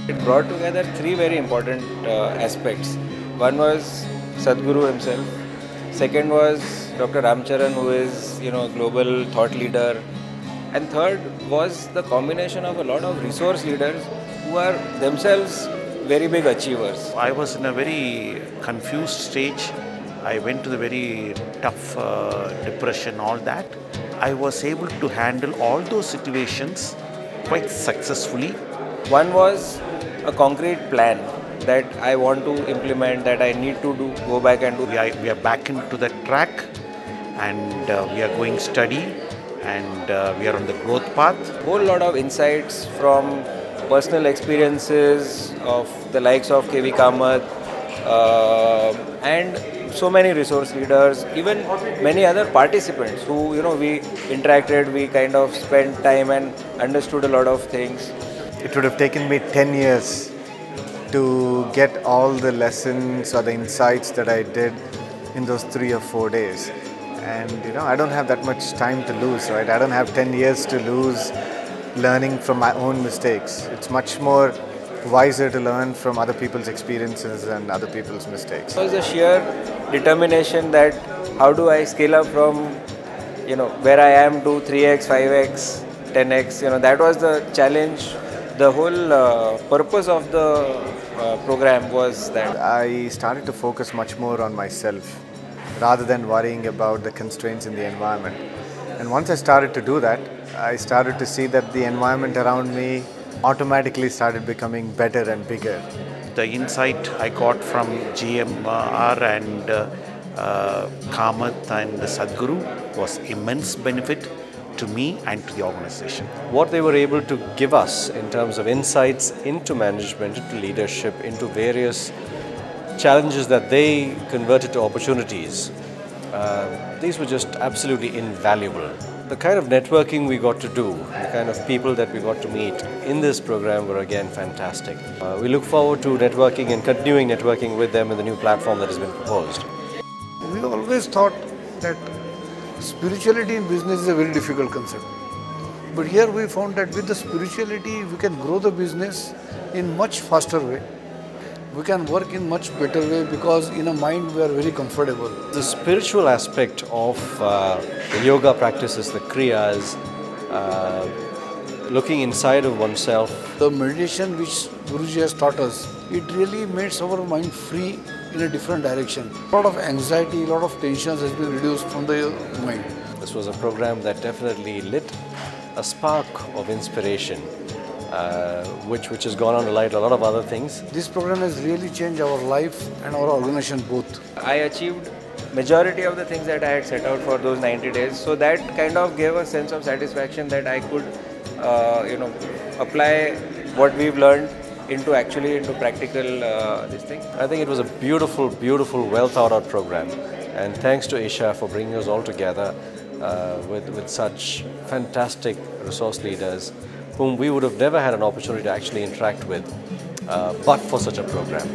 It brought together three very important aspects. One was Sadhguru himself. Second was Dr. Ramcharan, who is global thought leader. And third was the combination of a lot of resource leaders who are themselves very big achievers. I was in a very confused stage. I went to the very tough depression, all that. I was able to handle all those situations quite successfully. One was a concrete plan that I want to implement, that I need to go back and do. We are back into the track, and we are going steady, and we are on the growth path. Whole lot of insights from personal experiences of the likes of KV Kamath and so many resource leaders, even many other participants who we interacted, we kind of spent time and understood a lot of things. It would have taken me 10 years to get all the lessons or the insights that I did in those 3 or 4 days. And I don't have that much time to lose, right? I don't have 10 years to lose learning from my own mistakes. It's much more wiser to learn from other people's experiences and other people's mistakes. It was a sheer determination that how do I scale up from where I am to 3x, 5x, 10x. That was the challenge. The whole purpose of the program was that I started to focus much more on myself rather than worrying about the constraints in the environment. And once I started to do that, I started to see that the environment around me automatically started becoming better and bigger. The insight I got from GMR and Kamath and Sadhguru was immense benefit to me and to the organization. What they were able to give us in terms of insights into management, into leadership, into various challenges that they converted to opportunities, these were just absolutely invaluable. The kind of networking we got to do, the kind of people that we got to meet in this program were again fantastic. We look forward to networking and continuing networking with them in the new platform that has been proposed. We always thought that spirituality in business is a very difficult concept. But here we found that with the spirituality, we can grow the business in much faster way. We can work in much better way because in a mind we are very comfortable. The spiritual aspect of the yoga practices, the kriyas, looking inside of oneself. The meditation which Guruji has taught us, it really makes our mind free in a different direction. A lot of anxiety, a lot of tensions has been reduced from the mind. This was a program that definitely lit a spark of inspiration, which has gone on to light a lot of other things. This program has really changed our life and our organization both. I achieved majority of the things that I had set out for those 90 days. So that kind of gave a sense of satisfaction that I could, apply what we've learned into practical this thing. I think it was a beautiful, beautiful, well thought out program. And thanks to Isha for bringing us all together with such fantastic resource leaders whom we would have never had an opportunity to actually interact with but for such a program.